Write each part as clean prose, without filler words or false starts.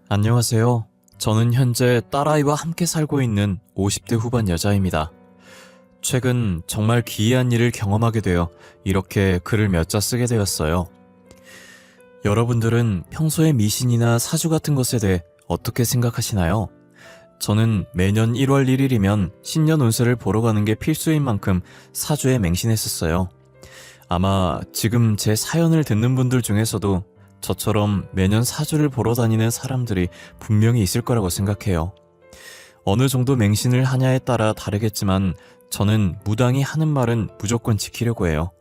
안녕하세요. 저는 현재 딸아이와 함께 살고 있는 50대 후반 여자입니다. 최근 정말 기이한 일을 경험하게 되어 이렇게 글을 몇 자 쓰게 되었어요. 여러분들은 평소에 미신이나 사주 같은 것에 대해 어떻게 생각하시나요? 저는 매년 1월 1일이면 신년 운세를 보러 가는 게 필수인 만큼 사주에 맹신했었어요. 아마 지금 제 사연을 듣는 분들 중에서도 저처럼 매년 사주를 보러 다니는 사람들이 분명히 있을 거라고 생각해요. 어느 정도 맹신을 하냐에 따라 다르겠지만 저는 무당이 하는 말은 무조건 지키려고 해요.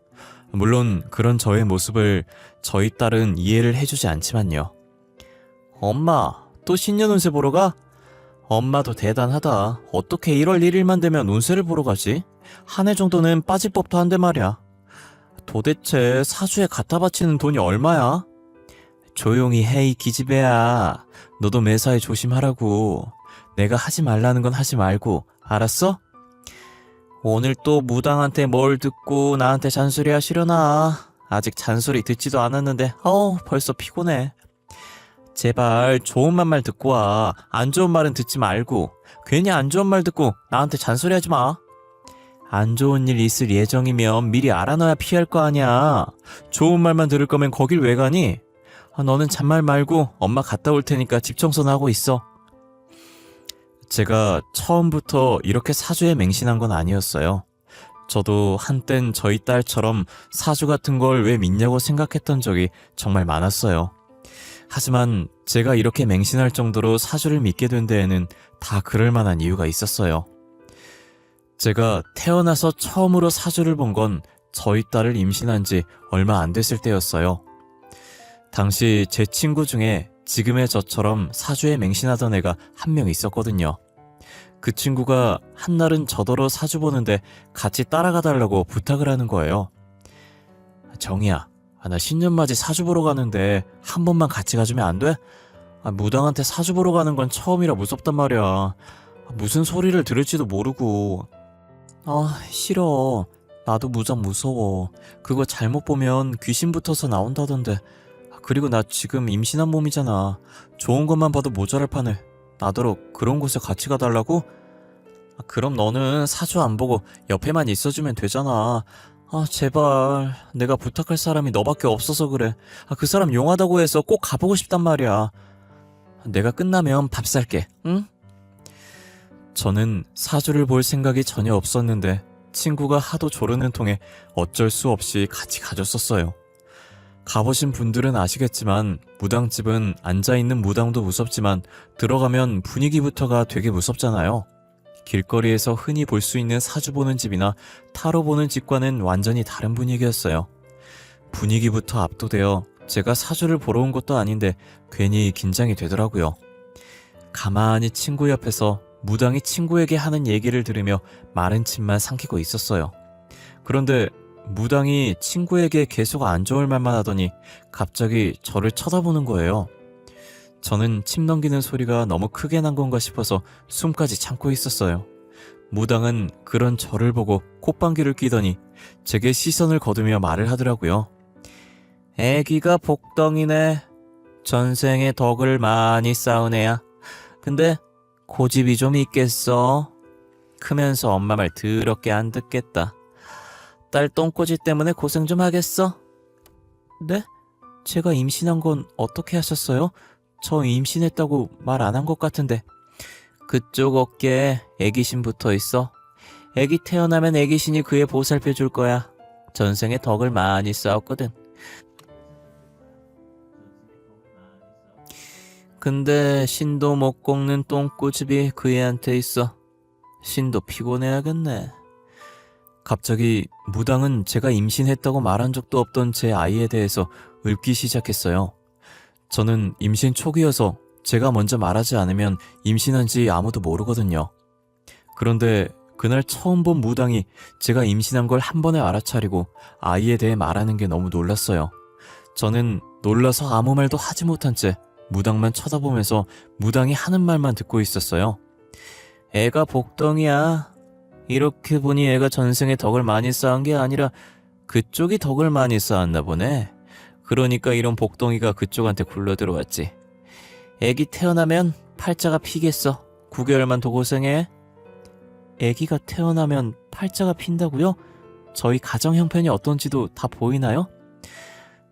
물론 그런 저의 모습을 저희 딸은 이해를 해주지 않지만요. 엄마, 또 신년 운세 보러 가? 엄마도 대단하다. 어떻게 1월 1일만 되면 운세를 보러 가지? 한 해 정도는 빠질 법도 한데 말이야. 도대체 사주에 갖다 바치는 돈이 얼마야? 조용히 해, 이 기집애야. 너도 매사에 조심하라고. 내가 하지 말라는 건 하지 말고, 알았어? 오늘 또 무당한테 뭘 듣고 나한테 잔소리 하시려나? 아직 잔소리 듣지도 않았는데 벌써 피곤해. 제발 좋은 말만 듣고 와. 안 좋은 말은 듣지 말고. 괜히 안 좋은 말 듣고 나한테 잔소리 하지 마. 안 좋은 일 있을 예정이면 미리 알아놔야 피할 거 아니야. 좋은 말만 들을 거면 거길 왜 가니? 너는 잔말 말고 엄마 갔다 올 테니까 집 청소나 하고 있어. 제가 처음부터 이렇게 사주에 맹신한 건 아니었어요. 저도 한땐 저희 딸처럼 사주 같은 걸 왜 믿냐고 생각했던 적이 정말 많았어요. 하지만 제가 이렇게 맹신할 정도로 사주를 믿게 된 데에는 다 그럴 만한 이유가 있었어요. 제가 태어나서 처음으로 사주를 본 건 저희 딸을 임신한 지 얼마 안 됐을 때였어요. 당시 제 친구 중에 지금의 저처럼 사주에 맹신하던 애가 한 명 있었거든요. 그 친구가 한날은 저더러 사주 보는데 같이 따라가 달라고 부탁을 하는 거예요. 정이야, 나 신년맞이 사주 보러 가는데 한 번만 같이 가주면 안 돼? 무당한테 사주 보러 가는 건 처음이라 무섭단 말이야. 무슨 소리를 들을지도 모르고. 싫어. 나도 무당 무서워. 그거 잘못 보면 귀신 붙어서 나온다던데. 그리고 나 지금 임신한 몸이잖아. 좋은 것만 봐도 모자랄 판에 나더러 그런 곳에 같이 가달라고? 그럼 너는 사주 안 보고 옆에만 있어주면 되잖아. 제발. 내가 부탁할 사람이 너밖에 없어서 그래. 그 사람 용하다고 해서 꼭 가보고 싶단 말이야. 내가 끝나면 밥 살게, 응? 저는 사주를 볼 생각이 전혀 없었는데 친구가 하도 조르는 통에 어쩔 수 없이 같이 가줬었어요. 가보신 분들은 아시겠지만 무당집은 앉아있는 무당도 무섭지만 들어가면 분위기부터가 되게 무섭잖아요. 길거리에서 흔히 볼 수 있는 사주 보는 집이나 타로 보는 집과는 완전히 다른 분위기였어요. 분위기부터 압도되어 제가 사주를 보러 온 것도 아닌데 괜히 긴장이 되더라고요. 가만히 친구 옆에서 무당이 친구에게 하는 얘기를 들으며 마른 침만 삼키고 있었어요. 그런데 무당이 친구에게 계속 안 좋을 말만 하더니 갑자기 저를 쳐다보는 거예요. 저는 침 넘기는 소리가 너무 크게 난 건가 싶어서 숨까지 참고 있었어요. 무당은 그런 저를 보고 콧방귀를 뀌더니 제게 시선을 거두며 말을 하더라고요. 애기가 복덩이네. 전생에 덕을 많이 쌓은 애야. 근데 고집이 좀 있겠어. 크면서 엄마 말 더럽게 안 듣겠다. 딸 똥꼬지 때문에 고생 좀 하겠어? 네? 제가 임신한 건 어떻게 하셨어요? 저 임신했다고 말 안 한 것 같은데. 그쪽 어깨에 애기신 붙어 있어. 애기 태어나면 애기신이 그애 보살펴 줄 거야. 전생에 덕을 많이 쌓았거든. 근데 신도 못 꺾는 똥꼬집이 그 애한테 있어. 신도 피곤해야겠네. 갑자기 무당은 제가 임신했다고 말한 적도 없던 제 아이에 대해서 읊기 시작했어요. 저는 임신 초기여서 제가 먼저 말하지 않으면 임신한지 아무도 모르거든요. 그런데 그날 처음 본 무당이 제가 임신한 걸 한 번에 알아차리고 아이에 대해 말하는 게 너무 놀랐어요. 저는 놀라서 아무 말도 하지 못한 채 무당만 쳐다보면서 무당이 하는 말만 듣고 있었어요. 애가 복덩이야. 이렇게 보니 애가 전생에 덕을 많이 쌓은 게 아니라 그쪽이 덕을 많이 쌓았나 보네. 그러니까 이런 복덩이가 그쪽한테 굴러 들어왔지. 애기 태어나면 팔자가 피겠어. 9개월만 더 고생해. 애기가 태어나면 팔자가 핀다고요? 저희 가정 형편이 어떤지도 다 보이나요?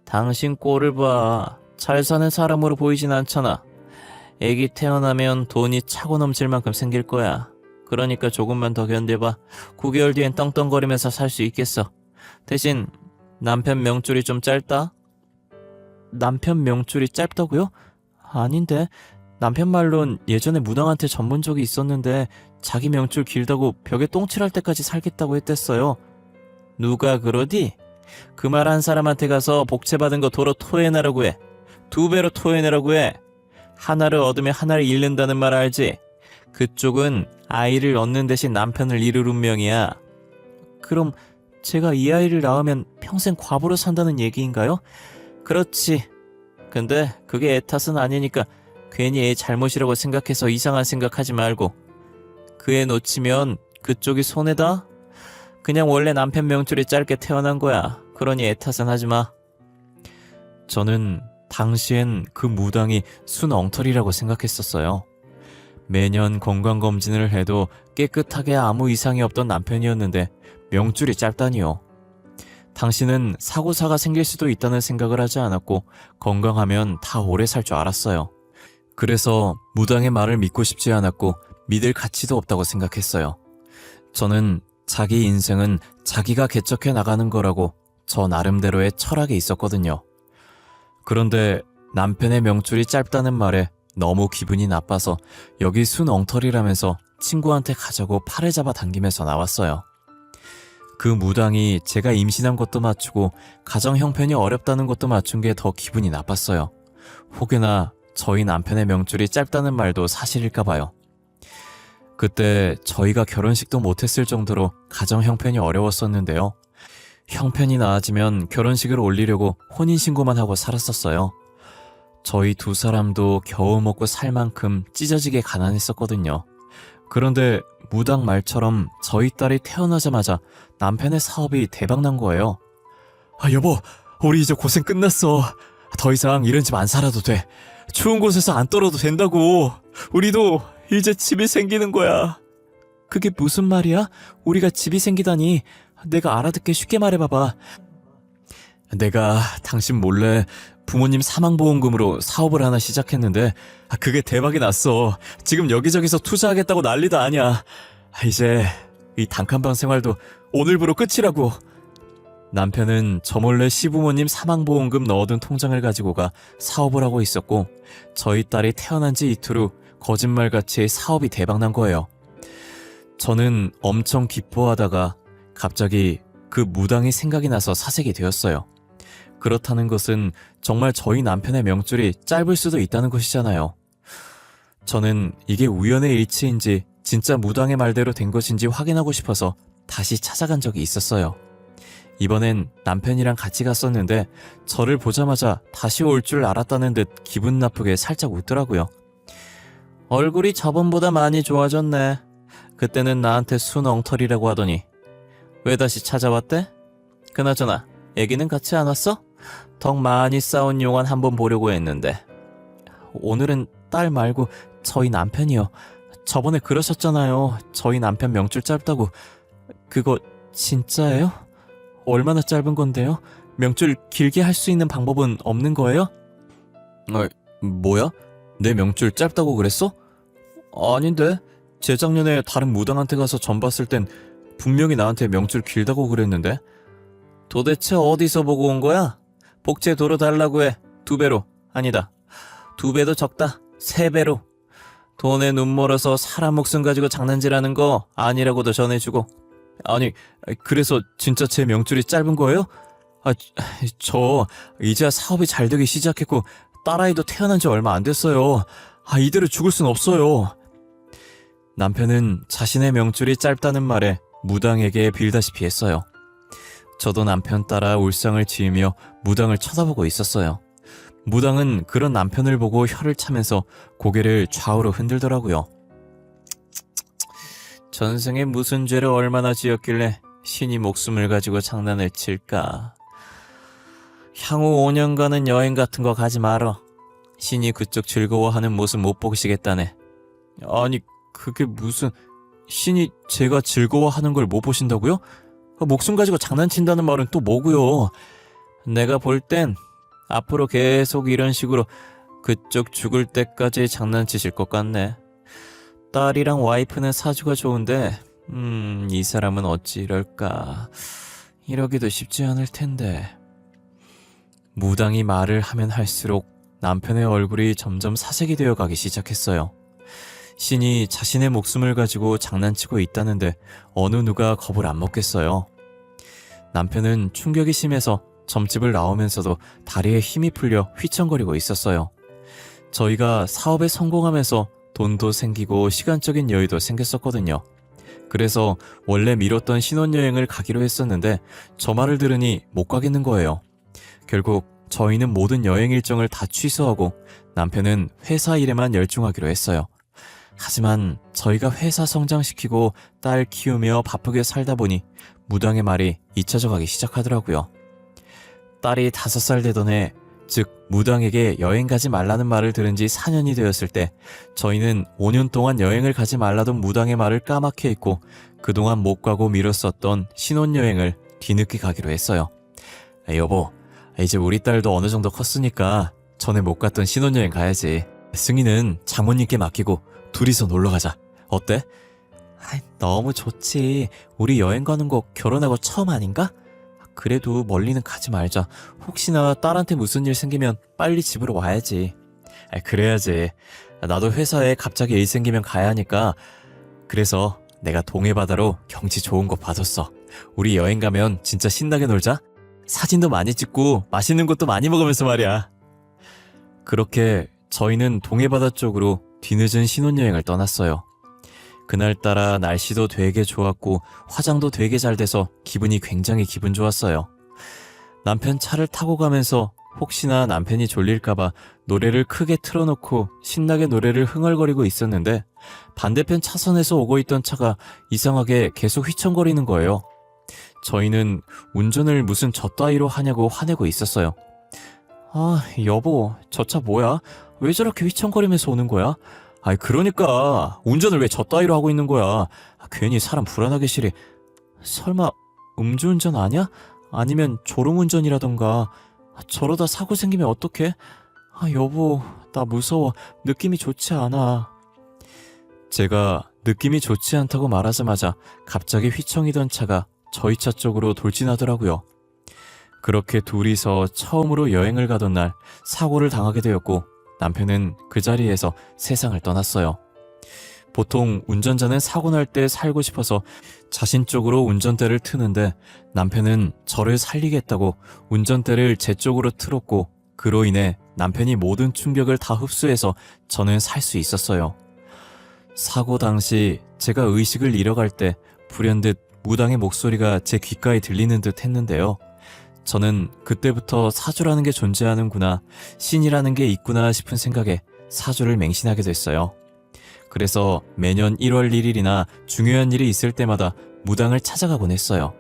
당신 꼴을 봐. 잘 사는 사람으로 보이진 않잖아. 애기 태어나면 돈이 차고 넘칠 만큼 생길 거야. 그러니까 조금만 더 견뎌봐. 9개월 뒤엔 떵떵거리면서 살 수 있겠어. 대신 남편 명줄이 좀 짧다? 남편 명줄이 짧다고요? 아닌데. 남편 말론 예전에 무당한테 전본 적이 있었는데 자기 명줄 길다고 벽에 똥칠할 때까지 살겠다고 했댔어요. 누가 그러디? 그 말 한 사람한테 가서 복채받은 거 도로 토해내라고 해. 2배로 토해내라고 해. 하나를 얻으면 하나를 잃는다는 말 알지? 그쪽은 아이를 얻는 대신 남편을 잃을 운명이야. 그럼 제가 이 아이를 낳으면 평생 과부로 산다는 얘기인가요? 그렇지. 근데 그게 애 탓은 아니니까 괜히 애 잘못이라고 생각해서 이상한 생각하지 말고. 그 애 놓치면 그쪽이 손해다? 그냥 원래 남편 명줄이 짧게 태어난 거야. 그러니 애 탓은 하지 마. 저는 당시엔 그 무당이 순 엉터리라고 생각했었어요. 매년 건강검진을 해도 깨끗하게 아무 이상이 없던 남편이었는데 명줄이 짧다니요. 당신은 사고사가 생길 수도 있다는 생각을 하지 않았고 건강하면 다 오래 살 줄 알았어요. 그래서 무당의 말을 믿고 싶지 않았고 믿을 가치도 없다고 생각했어요. 저는 자기 인생은 자기가 개척해 나가는 거라고 저 나름대로의 철학이 있었거든요. 그런데 남편의 명줄이 짧다는 말에 너무 기분이 나빠서 여기 순 엉터리라면서 친구한테 가자고 팔을 잡아 당기면서 나왔어요. 그 무당이 제가 임신한 것도 맞추고 가정 형편이 어렵다는 것도 맞춘 게 더 기분이 나빴어요. 혹여나 저희 남편의 명줄이 짧다는 말도 사실일까 봐요. 그때 저희가 결혼식도 못했을 정도로 가정 형편이 어려웠었는데요. 형편이 나아지면 결혼식을 올리려고 혼인신고만 하고 살았었어요. 저희 두 사람도 겨우 먹고 살 만큼 찢어지게 가난했었거든요. 그런데 무당 말처럼 저희 딸이 태어나자마자 남편의 사업이 대박난 거예요. 여보, 우리 이제 고생 끝났어. 더 이상 이런 집 안 살아도 돼. 추운 곳에서 안 떨어도 된다고. 우리도 이제 집이 생기는 거야. 그게 무슨 말이야? 우리가 집이 생기다니. 내가 알아듣게 쉽게 말해봐봐. 내가 당신 몰래 부모님 사망보험금으로 사업을 하나 시작했는데 그게 대박이 났어. 지금 여기저기서 투자하겠다고 난리도 아니야. 이제 이 단칸방 생활도 오늘부로 끝이라고. 남편은 저 몰래 시부모님 사망보험금 넣어둔 통장을 가지고 가 사업을 하고 있었고 저희 딸이 태어난 지 이틀 후 거짓말같이 사업이 대박난 거예요. 저는 엄청 기뻐하다가 갑자기 그 무당이 생각이 나서 사색이 되었어요. 그렇다는 것은 정말 저희 남편의 명줄이 짧을 수도 있다는 것이잖아요. 저는 이게 우연의 일치인지 진짜 무당의 말대로 된 것인지 확인하고 싶어서 다시 찾아간 적이 있었어요. 이번엔 남편이랑 같이 갔었는데 저를 보자마자 다시 올 줄 알았다는 듯 기분 나쁘게 살짝 웃더라고요. 얼굴이 저번보다 많이 좋아졌네. 그때는 나한테 순 엉터리라고 하더니 왜 다시 찾아왔대? 그나저나 애기는 같이 안 왔어? 덕 많이 싸운 용안 한번 보려고 했는데. 오늘은 딸 말고 저희 남편이요. 저번에 그러셨잖아요. 저희 남편 명줄 짧다고. 그거 진짜예요? 얼마나 짧은 건데요? 명줄 길게 할 수 있는 방법은 없는 거예요? 뭐야? 내 명줄 짧다고 그랬어? 아닌데. 재작년에 다른 무당한테 가서 전 봤을 땐 분명히 나한테 명줄 길다고 그랬는데. 도대체 어디서 보고 온 거야? 복채 도로 달라고 해. 2배로. 아니다. 2배도 적다. 3배로. 돈에 눈 멀어서 사람 목숨 가지고 장난질하는 거 아니라고도 전해주고. 아니, 그래서 진짜 제 명줄이 짧은 거예요? 저 이제야 사업이 잘 되기 시작했고 딸아이도 태어난 지 얼마 안 됐어요. 이대로 죽을 순 없어요. 남편은 자신의 명줄이 짧다는 말에 무당에게 빌다시피 했어요. 저도 남편 따라 울상을 지으며 무당을 쳐다보고 있었어요. 무당은 그런 남편을 보고 혀를 차면서 고개를 좌우로 흔들더라고요. 전생에 무슨 죄를 얼마나 지었길래 신이 목숨을 가지고 장난을 칠까. 향후 5년간은 여행 같은 거 가지 말어. 신이 그쪽 즐거워하는 모습 못 보시겠다네. 아니, 그게 무슨... 신이 제가 즐거워하는 걸 못 보신다고요? 목숨 가지고 장난친다는 말은 또 뭐고요? 내가 볼 땐 앞으로 계속 이런 식으로 그쪽 죽을 때까지 장난치실 것 같네. 딸이랑 와이프는 사주가 좋은데 이 사람은 어찌 이럴까. 이러기도 쉽지 않을 텐데. 무당이 말을 하면 할수록 남편의 얼굴이 점점 사색이 되어 가기 시작했어요. 신이 자신의 목숨을 가지고 장난치고 있다는데 어느 누가 겁을 안 먹겠어요. 남편은 충격이 심해서 점집을 나오면서도 다리에 힘이 풀려 휘청거리고 있었어요. 저희가 사업에 성공하면서 돈도 생기고 시간적인 여유도 생겼었거든요. 그래서 원래 미뤘던 신혼여행을 가기로 했었는데 저 말을 들으니 못 가겠는 거예요. 결국 저희는 모든 여행 일정을 다 취소하고 남편은 회사 일에만 열중하기로 했어요. 하지만 저희가 회사 성장시키고 딸 키우며 바쁘게 살다 보니 무당의 말이 잊혀져 가기 시작하더라고요. 딸이 5살 되던 해, 즉 무당에게 여행 가지 말라는 말을 들은 지 4년이 되었을 때 저희는 5년 동안 여행을 가지 말라던 무당의 말을 까맣게 잊고 그동안 못 가고 미뤘었던 신혼여행을 뒤늦게 가기로 했어요. 여보, 이제 우리 딸도 어느 정도 컸으니까 전에 못 갔던 신혼여행 가야지. 승희는 장모님께 맡기고 둘이서 놀러 가자. 어때? 너무 좋지. 우리 여행 가는 거 결혼하고 처음 아닌가? 그래도 멀리는 가지 말자. 혹시나 딸한테 무슨 일 생기면 빨리 집으로 와야지. 그래야지. 나도 회사에 갑자기 일 생기면 가야 하니까. 그래서 내가 동해바다로 경치 좋은 곳 봐뒀어. 우리 여행 가면 진짜 신나게 놀자. 사진도 많이 찍고 맛있는 것도 많이 먹으면서 말이야. 그렇게 저희는 동해바다 쪽으로 뒤늦은 신혼여행을 떠났어요. 그날따라 날씨도 되게 좋았고 화장도 되게 잘 돼서 기분이 굉장히 기분 좋았어요. 남편 차를 타고 가면서 혹시나 남편이 졸릴까봐 노래를 크게 틀어놓고 신나게 노래를 흥얼거리고 있었는데 반대편 차선에서 오고 있던 차가 이상하게 계속 휘청거리는 거예요. 저희는 운전을 무슨 저 따위로 하냐고 화내고 있었어요. 여보, 저 차 뭐야? 왜 저렇게 휘청거리면서 오는 거야? 그러니까 운전을 왜 저 따위로 하고 있는 거야? 괜히 사람 불안하게 시리. 설마 음주운전 아니야? 아니면 졸음운전이라던가. 저러다 사고 생기면 어떡해? 여보, 나 무서워. 느낌이 좋지 않아. 제가 느낌이 좋지 않다고 말하자마자 갑자기 휘청이던 차가 저희 차 쪽으로 돌진하더라고요. 그렇게 둘이서 처음으로 여행을 가던 날 사고를 당하게 되었고 남편은 그 자리에서 세상을 떠났어요. 보통 운전자는 사고 날 때 살고 싶어서 자신 쪽으로 운전대를 트는데 남편은 저를 살리겠다고 운전대를 제 쪽으로 틀었고 그로 인해 남편이 모든 충격을 다 흡수해서 저는 살 수 있었어요. 사고 당시 제가 의식을 잃어갈 때 불현듯 무당의 목소리가 제 귓가에 들리는 듯 했는데요. 저는 그때부터 사주라는 게 존재하는구나, 신이라는 게 있구나 싶은 생각에 사주를 맹신하게 됐어요. 그래서 매년 1월 1일이나 중요한 일이 있을 때마다 무당을 찾아가곤 했어요.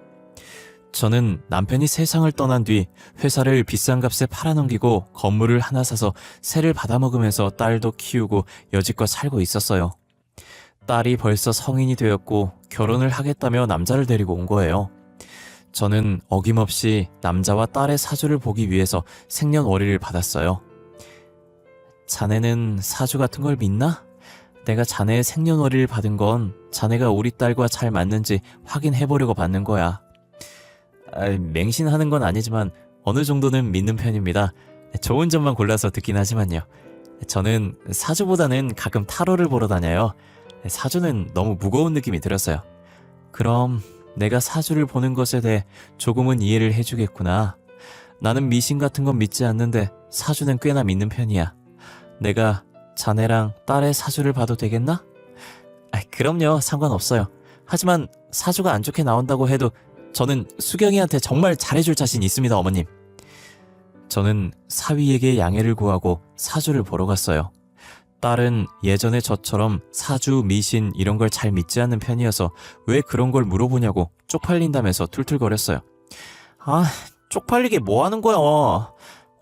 저는 남편이 세상을 떠난 뒤 회사를 비싼 값에 팔아넘기고 건물을 하나 사서 세를 받아먹으면서 딸도 키우고 여지껏 살고 있었어요. 딸이 벌써 성인이 되었고 결혼을 하겠다며 남자를 데리고 온 거예요. 저는 어김없이 남자와 딸의 사주를 보기 위해서 생년월일을 받았어요. 자네는 사주 같은 걸 믿나? 내가 자네의 생년월일을 받은 건 자네가 우리 딸과 잘 맞는지 확인해보려고 받는 거야. 맹신하는 건 아니지만 어느 정도는 믿는 편입니다. 좋은 점만 골라서 듣긴 하지만요. 저는 사주보다는 가끔 타로를 보러 다녀요. 사주는 너무 무거운 느낌이 들었어요. 그럼 내가 사주를 보는 것에 대해 조금은 이해를 해주겠구나. 나는 미신 같은 건 믿지 않는데 사주는 꽤나 믿는 편이야. 내가 자네랑 딸의 사주를 봐도 되겠나? 그럼요, 상관없어요. 하지만 사주가 안 좋게 나온다고 해도 저는 수경이한테 정말 잘해줄 자신 있습니다, 어머님. 저는 사위에게 양해를 구하고 사주를 보러 갔어요. 딸은 예전에 저처럼 사주, 미신 이런 걸 잘 믿지 않는 편이어서 왜 그런 걸 물어보냐고 쪽팔린다면서 툴툴거렸어요. 쪽팔리게 뭐 하는 거야?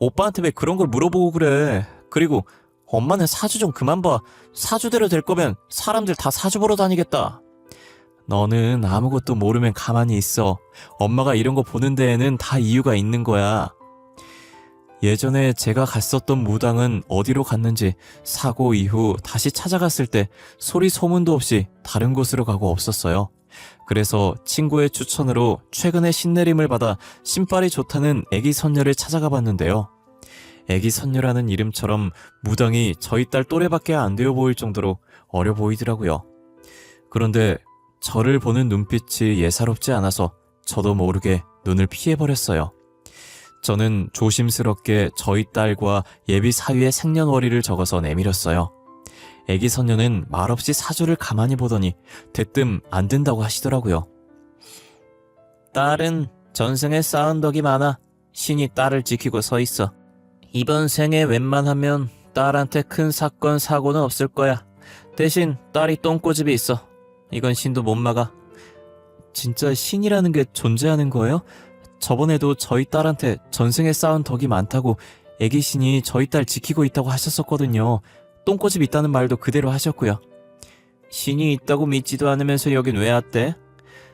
오빠한테 왜 그런 걸 물어보고 그래? 그리고 엄마는 사주 좀 그만 봐. 사주대로 될 거면 사람들 다 사주 보러 다니겠다. 너는 아무것도 모르면 가만히 있어. 엄마가 이런 거 보는 데에는 다 이유가 있는 거야. 예전에 제가 갔었던 무당은 어디로 갔는지 사고 이후 다시 찾아갔을 때 소리 소문도 없이 다른 곳으로 가고 없었어요. 그래서 친구의 추천으로 최근에 신내림을 받아 신발이 좋다는 애기 선녀를 찾아가 봤는데요. 애기 선녀라는 이름처럼 무당이 저희 딸 또래밖에 안 되어 보일 정도로 어려 보이더라고요. 그런데 저를 보는 눈빛이 예사롭지 않아서 저도 모르게 눈을 피해버렸어요. 저는 조심스럽게 저희 딸과 예비 사위의 생년월일을 적어서 내밀었어요. 애기 선녀는 말없이 사주를 가만히 보더니 대뜸 안 된다고 하시더라고요. 딸은 전생에 쌓은 덕이 많아 신이 딸을 지키고 서 있어. 이번 생에 웬만하면 딸한테 큰 사건 사고는 없을 거야. 대신 딸이 똥꼬집이 있어. 이건 신도 못 막아. 진짜 신이라는 게 존재하는 거예요? 저번에도 저희 딸한테 전생에 쌓은 덕이 많다고 애기 신이 저희 딸 지키고 있다고 하셨었거든요. 똥꼬집 있다는 말도 그대로 하셨고요. 신이 있다고 믿지도 않으면서 여긴 왜 왔대?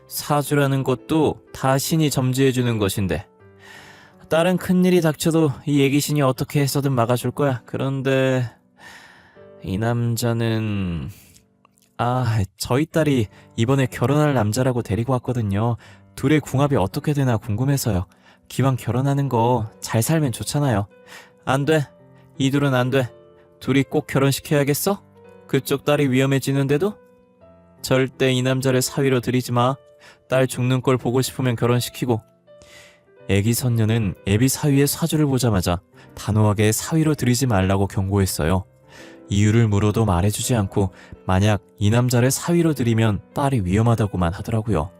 사주라는 것도 다 신이 점지해주는 것인데 딸은 큰일이 닥쳐도 이 애기 신이 어떻게 해서든 막아줄 거야. 그런데 이 남자는... 저희 딸이 이번에 결혼할 남자라고 데리고 왔거든요. 둘의 궁합이 어떻게 되나 궁금해서요. 기왕 결혼하는 거 잘 살면 좋잖아요. 안 돼. 이 둘은 안 돼. 둘이 꼭 결혼시켜야겠어? 그쪽 딸이 위험해지는데도? 절대 이 남자를 사위로 들이지 마. 딸 죽는 꼴 보고 싶으면 결혼시키고. 애기 선녀는 애비 사위의 사주를 보자마자 단호하게 사위로 들이지 말라고 경고했어요. 이유를 물어도 말해주지 않고 만약 이 남자를 사위로 들이면 딸이 위험하다고만 하더라고요.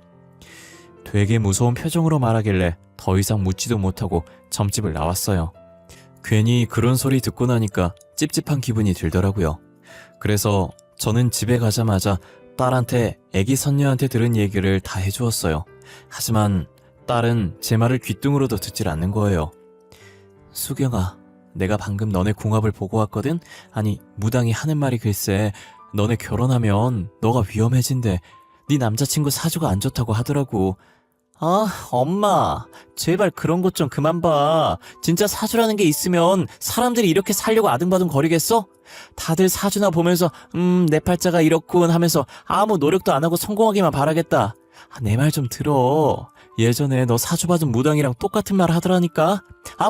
되게 무서운 표정으로 말하길래 더 이상 묻지도 못하고 점집을 나왔어요. 괜히 그런 소리 듣고 나니까 찝찝한 기분이 들더라고요. 그래서 저는 집에 가자마자 딸한테 애기 선녀한테 들은 얘기를 다 해주었어요. 하지만 딸은 제 말을 귓등으로도 듣질 않는 거예요. 수경아, 내가 방금 너네 궁합을 보고 왔거든? 아니, 무당이 하는 말이 글쎄 너네 결혼하면 너가 위험해진대. 네 남자친구 사주가 안 좋다고 하더라고. 엄마, 제발 그런 것 좀 그만 봐. 진짜 사주라는 게 있으면 사람들이 이렇게 살려고 아등바등 거리겠어? 다들 사주나 보면서 내 팔자가 이렇군 하면서 아무 노력도 안 하고 성공하기만 바라겠다. 내 말 좀 들어. 예전에 너 사주 받은 무당이랑 똑같은 말 하더라니까.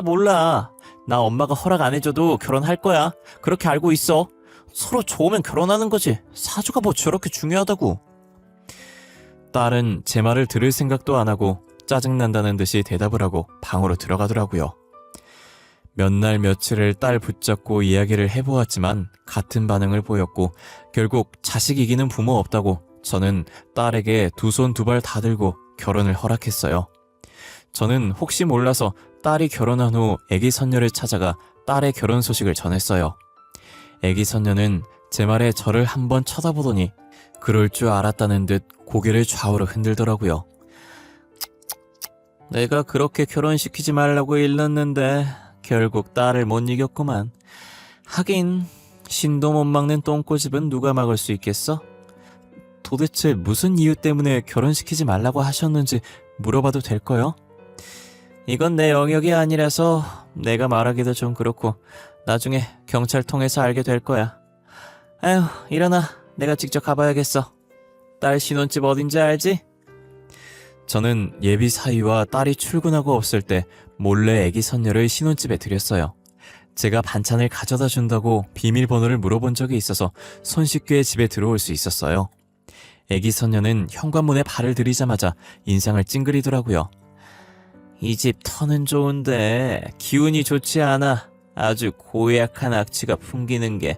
몰라. 나 엄마가 허락 안 해줘도 결혼할 거야. 그렇게 알고 있어. 서로 좋으면 결혼하는 거지. 사주가 뭐 저렇게 중요하다고. 딸은 제 말을 들을 생각도 안 하고 짜증난다는 듯이 대답을 하고 방으로 들어가더라고요. 몇 날 며칠을 딸 붙잡고 이야기를 해보았지만 같은 반응을 보였고 결국 자식 이기는 부모 없다고 저는 딸에게 두 손 두 발 다 들고 결혼을 허락했어요. 저는 혹시 몰라서 딸이 결혼한 후 애기 선녀를 찾아가 딸의 결혼 소식을 전했어요. 애기 선녀는 제 말에 저를 한번 쳐다보더니 그럴 줄 알았다는 듯 고개를 좌우로 흔들더라고요. 내가 그렇게 결혼시키지 말라고 일렀는데 결국 딸을 못 이겼구만. 하긴 신도 못 막는 똥꼬집은 누가 막을 수 있겠어? 도대체 무슨 이유 때문에 결혼시키지 말라고 하셨는지 물어봐도 될까요? 이건 내 영역이 아니라서 내가 말하기도 좀 그렇고 나중에 경찰 통해서 알게 될 거야. 아휴, 일어나. 내가 직접 가봐야겠어. 딸 신혼집 어딘지 알지? 저는 예비 사위와 딸이 출근하고 없을 때 몰래 애기 선녀를 신혼집에 들였어요. 제가 반찬을 가져다 준다고 비밀번호를 물어본 적이 있어서 손쉽게 집에 들어올 수 있었어요. 애기 선녀는 현관문에 발을 들이자마자 인상을 찡그리더라고요. 이 집 터는 좋은데 기운이 좋지 않아. 아주 고약한 악취가 풍기는 게.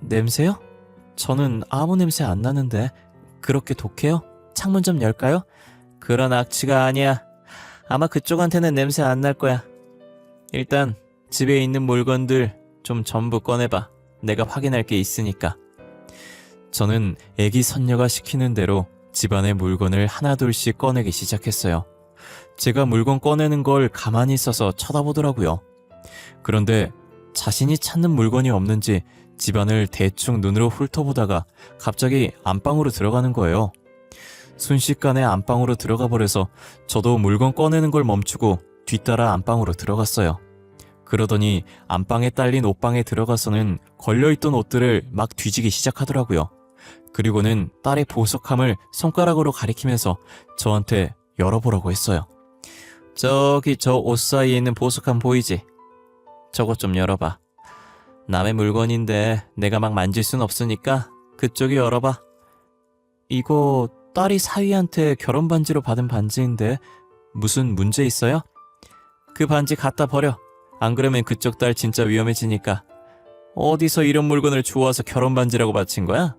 냄새요? 저는 아무 냄새 안 나는데 그렇게 독해요? 창문 좀 열까요? 그런 악취가 아니야. 아마 그쪽한테는 냄새 안 날 거야. 일단 집에 있는 물건들 좀 전부 꺼내봐. 내가 확인할 게 있으니까. 저는 애기 선녀가 시키는 대로 집안의 물건을 하나둘씩 꺼내기 시작했어요. 제가 물건 꺼내는 걸 가만히 있어서 쳐다보더라고요. 그런데 자신이 찾는 물건이 없는지 집안을 대충 눈으로 훑어보다가 갑자기 안방으로 들어가는 거예요. 순식간에 안방으로 들어가 버려서 저도 물건 꺼내는 걸 멈추고 뒤따라 안방으로 들어갔어요. 그러더니 안방에 딸린 옷방에 들어가서는 걸려있던 옷들을 막 뒤지기 시작하더라고요. 그리고는 딸의 보석함을 손가락으로 가리키면서 저한테 열어보라고 했어요. 저기 저 옷 사이에 있는 보석함 보이지? 저것 좀 열어봐. 남의 물건인데 내가 막 만질 순 없으니까 그쪽이 열어봐. 이거 딸이 사위한테 결혼 반지로 받은 반지인데 무슨 문제 있어요? 그 반지 갖다 버려. 안 그러면 그쪽 딸 진짜 위험해지니까. 어디서 이런 물건을 주워와서 결혼 반지라고 바친 거야?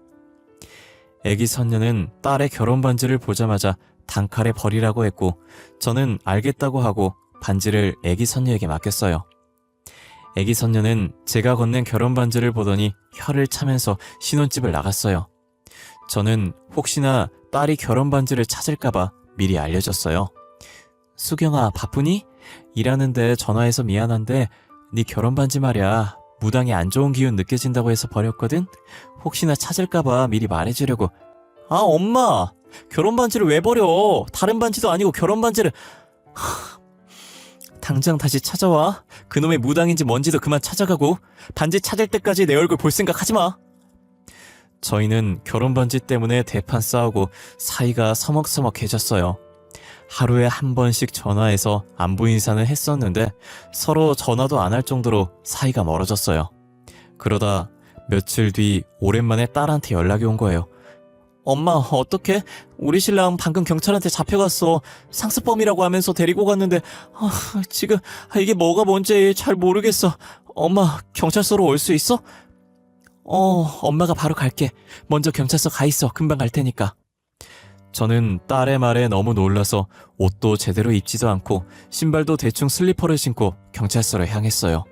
애기 선녀는 딸의 결혼 반지를 보자마자 단칼에 버리라고 했고 저는 알겠다고 하고 반지를 애기 선녀에게 맡겼어요. 애기 선녀는 제가 건넨 결혼 반지를 보더니 혀를 차면서 신혼집을 나갔어요. 저는 혹시나 딸이 결혼 반지를 찾을까봐 미리 알려줬어요. 수경아, 바쁘니? 일하는데 전화해서 미안한데 네 결혼 반지 말이야. 무당에 안 좋은 기운 느껴진다고 해서 버렸거든? 혹시나 찾을까봐 미리 말해주려고. 아, 엄마! 결혼 반지를 왜 버려? 다른 반지도 아니고 결혼 반지를... 당장 다시 찾아와. 그놈의 무당인지 뭔지도 그만 찾아가고 반지 찾을 때까지 내 얼굴 볼 생각 하지 마. 저희는 결혼 반지 때문에 대판 싸우고 사이가 서먹서먹해졌어요. 하루에 한 번씩 전화해서 안부 인사는 했었는데 서로 전화도 안 할 정도로 사이가 멀어졌어요. 그러다 며칠 뒤 오랜만에 딸한테 연락이 온 거예요. 엄마, 어떡해? 우리 신랑 방금 경찰한테 잡혀갔어. 상습범이라고 하면서 데리고 갔는데 지금 이게 뭐가 뭔지 잘 모르겠어. 엄마, 경찰서로 올 수 있어? 엄마가 바로 갈게. 먼저 경찰서 가 있어. 금방 갈 테니까. 저는 딸의 말에 너무 놀라서 옷도 제대로 입지도 않고 신발도 대충 슬리퍼를 신고 경찰서로 향했어요.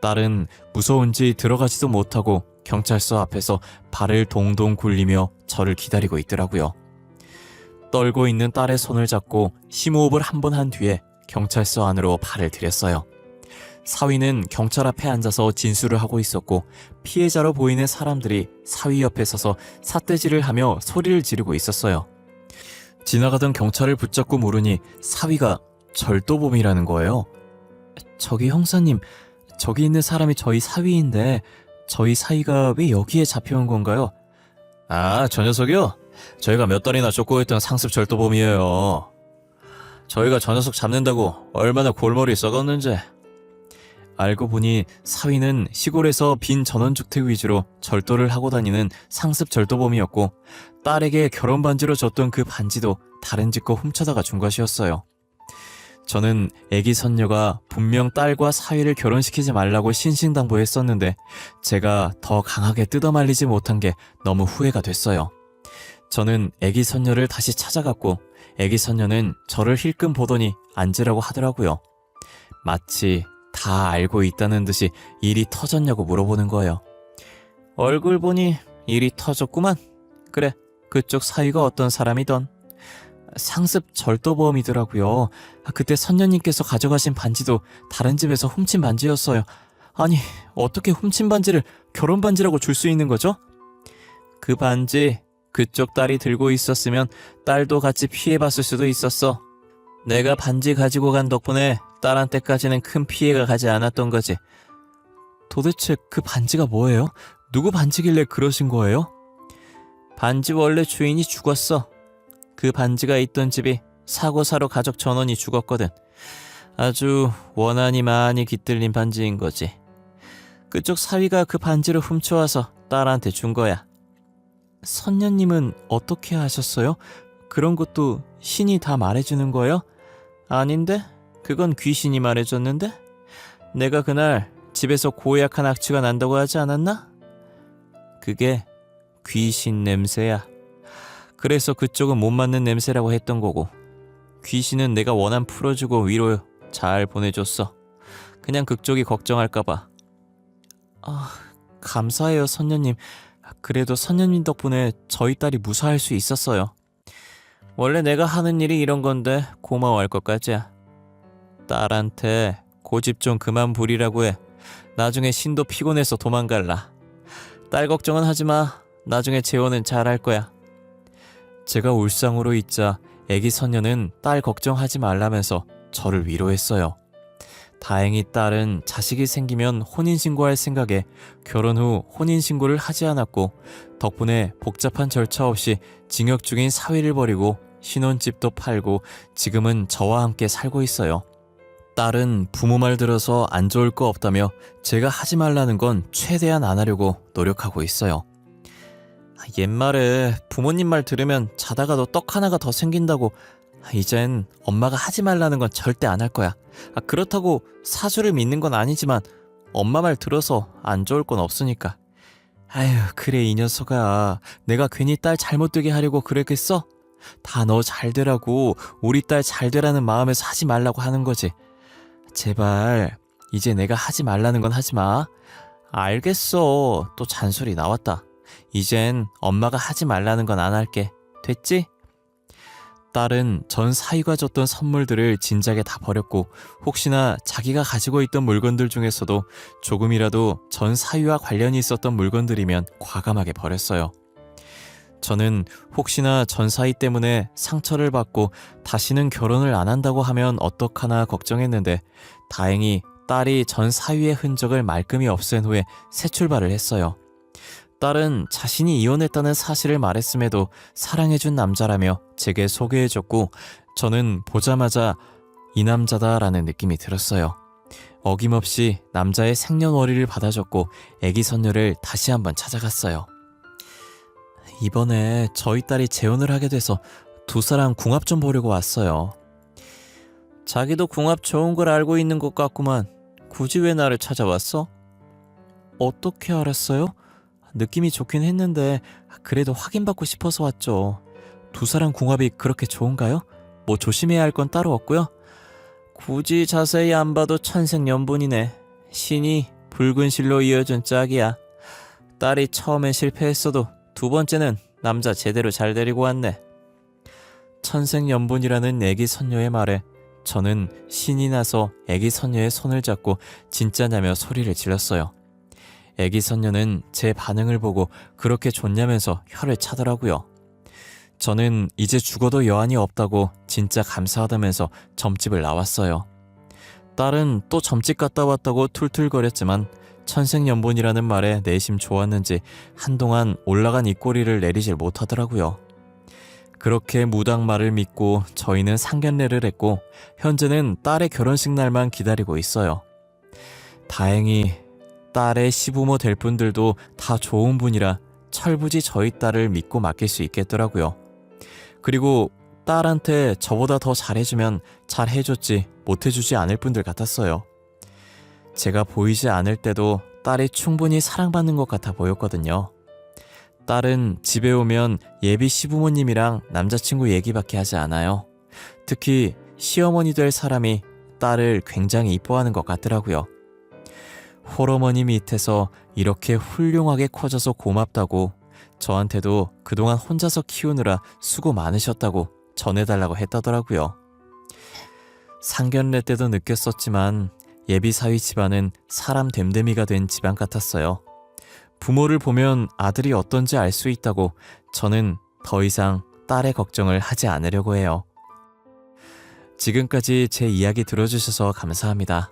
딸은 무서운지 들어가지도 못하고 경찰서 앞에서 발을 동동 굴리며 저를 기다리고 있더라고요. 떨고 있는 딸의 손을 잡고 심호흡을 한 번 한 뒤에 경찰서 안으로 발을 들였어요. 사위는 경찰 앞에 앉아서 진술을 하고 있었고 피해자로 보이는 사람들이 사위 옆에 서서 삿대질을 하며 소리를 지르고 있었어요. 지나가던 경찰을 붙잡고 물으니 사위가 절도범이라는 거예요. 저기 형사님, 저기 있는 사람이 저희 사위인데 저희 사위가 왜 여기에 잡혀온 건가요? 아, 저 녀석이요? 저희가 몇 달이나 쫓고 있던 상습 절도범이에요. 저희가 저 녀석 잡는다고 얼마나 골머리 썩었는지. 알고 보니 사위는 시골에서 빈 전원주택 위주로 절도를 하고 다니는 상습 절도범이었고 딸에게 결혼 반지로 줬던 그 반지도 다른 집 거 훔쳐다가 준 것이었어요. 저는 애기 선녀가 분명 딸과 사위를 결혼시키지 말라고 신신당부했었는데 제가 더 강하게 뜯어말리지 못한 게 너무 후회가 됐어요. 저는 애기 선녀를 다시 찾아갔고 애기 선녀는 저를 힐끔 보더니 앉으라고 하더라고요. 마치 다 알고 있다는 듯이 일이 터졌냐고 물어보는 거예요. 얼굴 보니 일이 터졌구만. 그래, 그쪽 사위가 어떤 사람이던. 상습 절도범이더라고요. 그때 선녀님께서 가져가신 반지도 다른 집에서 훔친 반지였어요. 아니, 어떻게 훔친 반지를 결혼 반지라고 줄 수 있는 거죠? 그 반지 그쪽 딸이 들고 있었으면 딸도 같이 피해봤을 수도 있었어. 내가 반지 가지고 간 덕분에 딸한테까지는 큰 피해가 가지 않았던 거지. 도대체 그 반지가 뭐예요? 누구 반지길래 그러신 거예요? 반지 원래 주인이 죽었어. 그 반지가 있던 집이 사고사로 가족 전원이 죽었거든. 아주 원한이 많이 깃들린 반지인 거지. 그쪽 사위가 그 반지를 훔쳐와서 딸한테 준 거야. 선녀님은 어떻게 하셨어요? 그런 것도 신이 다 말해주는 거예요? 아닌데? 그건 귀신이 말해줬는데? 내가 그날 집에서 고약한 악취가 난다고 하지 않았나? 그게 귀신 냄새야. 그래서 그쪽은 못 맞는 냄새라고 했던 거고 귀신은 내가 원한 풀어주고 위로 잘 보내줬어. 그냥 그쪽이 걱정할까봐. 감사해요 선녀님. 그래도 선녀님 덕분에 저희 딸이 무사할 수 있었어요. 원래 내가 하는 일이 이런 건데 고마워할 것까지야. 딸한테 고집 좀 그만 부리라고 해. 나중에 신도 피곤해서 도망갈라. 딸 걱정은 하지 마. 나중에 재혼은 잘할 거야. 제가 울상으로 있자 애기 선녀는 딸 걱정하지 말라면서 저를 위로했어요. 다행히 딸은 자식이 생기면 혼인신고할 생각에 결혼 후 혼인신고를 하지 않았고 덕분에 복잡한 절차 없이 징역 중인 사위를 버리고 신혼집도 팔고 지금은 저와 함께 살고 있어요. 딸은 부모 말 들어서 안 좋을 거 없다며 제가 하지 말라는 건 최대한 안 하려고 노력하고 있어요. 옛말에 부모님 말 들으면 자다가도 떡 하나가 더 생긴다고. 이젠 엄마가 하지 말라는 건 절대 안 할 거야. 그렇다고 사주를 믿는 건 아니지만 엄마 말 들어서 안 좋을 건 없으니까. 아휴, 그래 이 녀석아. 내가 괜히 딸 잘못 되게 하려고 그랬겠어? 다 너 잘 되라고, 우리 딸 잘 되라는 마음에서 하지 말라고 하는 거지. 제발 이제 내가 하지 말라는 건 하지 마. 알겠어. 또 잔소리 나왔다. 이젠 엄마가 하지 말라는 건 안 할게. 됐지? 딸은 전 사위가 줬던 선물들을 진작에 다 버렸고 혹시나 자기가 가지고 있던 물건들 중에서도 조금이라도 전 사위와 관련이 있었던 물건들이면 과감하게 버렸어요. 저는 혹시나 전 사위 때문에 상처를 받고 다시는 결혼을 안 한다고 하면 어떡하나 걱정했는데 다행히 딸이 전 사위의 흔적을 말끔히 없앤 후에 새 출발을 했어요. 딸은 자신이 이혼했다는 사실을 말했음에도 사랑해준 남자라며 제게 소개해줬고 저는 보자마자 이 남자다라는 느낌이 들었어요. 어김없이 남자의 생년월일을 받아줬고 애기 선녀를 다시 한번 찾아갔어요. 이번에 저희 딸이 재혼을 하게 돼서 두 사람 궁합 좀 보려고 왔어요. 자기도 궁합 좋은 걸 알고 있는 것 같구만. 굳이 왜 나를 찾아왔어? 어떻게 알았어요? 느낌이 좋긴 했는데 그래도 확인받고 싶어서 왔죠. 두 사람 궁합이 그렇게 좋은가요? 뭐 조심해야 할 건 따로 없고요. 굳이 자세히 안 봐도 천생연분이네. 신이 붉은 실로 이어준 짝이야. 딸이 처음엔 실패했어도 두 번째는 남자 제대로 잘 데리고 왔네. 천생연분이라는 애기 선녀의 말에 저는 신이 나서 애기 선녀의 손을 잡고 진짜냐며 소리를 질렀어요. 애기 선녀는 제 반응을 보고 그렇게 좋냐면서 혀를 차더라고요. 저는 이제 죽어도 여한이 없다고 진짜 감사하다면서 점집을 나왔어요. 딸은 또 점집 갔다 왔다고 툴툴거렸지만 천생연분이라는 말에 내심 좋았는지 한동안 올라간 입꼬리를 내리질 못하더라고요. 그렇게 무당말을 믿고 저희는 상견례를 했고 현재는 딸의 결혼식 날만 기다리고 있어요. 다행히 딸의 시부모 될 분들도 다 좋은 분이라 철부지 저희 딸을 믿고 맡길 수 있겠더라고요. 그리고 딸한테 저보다 더 잘해주면 잘해줬지 못해주지 않을 분들 같았어요. 제가 보이지 않을 때도 딸이 충분히 사랑받는 것 같아 보였거든요. 딸은 집에 오면 예비 시부모님이랑 남자친구 얘기밖에 하지 않아요. 특히 시어머니 될 사람이 딸을 굉장히 이뻐하는 것 같더라고요. 홀어머니 밑에서 이렇게 훌륭하게 커져서 고맙다고 저한테도 그동안 혼자서 키우느라 수고 많으셨다고 전해달라고 했다더라고요. 상견례 때도 느꼈었지만 예비사위 집안은 사람 됨됨이가 된 집안 같았어요. 부모를 보면 아들이 어떤지 알 수 있다고 저는 더 이상 딸의 걱정을 하지 않으려고 해요. 지금까지 제 이야기 들어주셔서 감사합니다.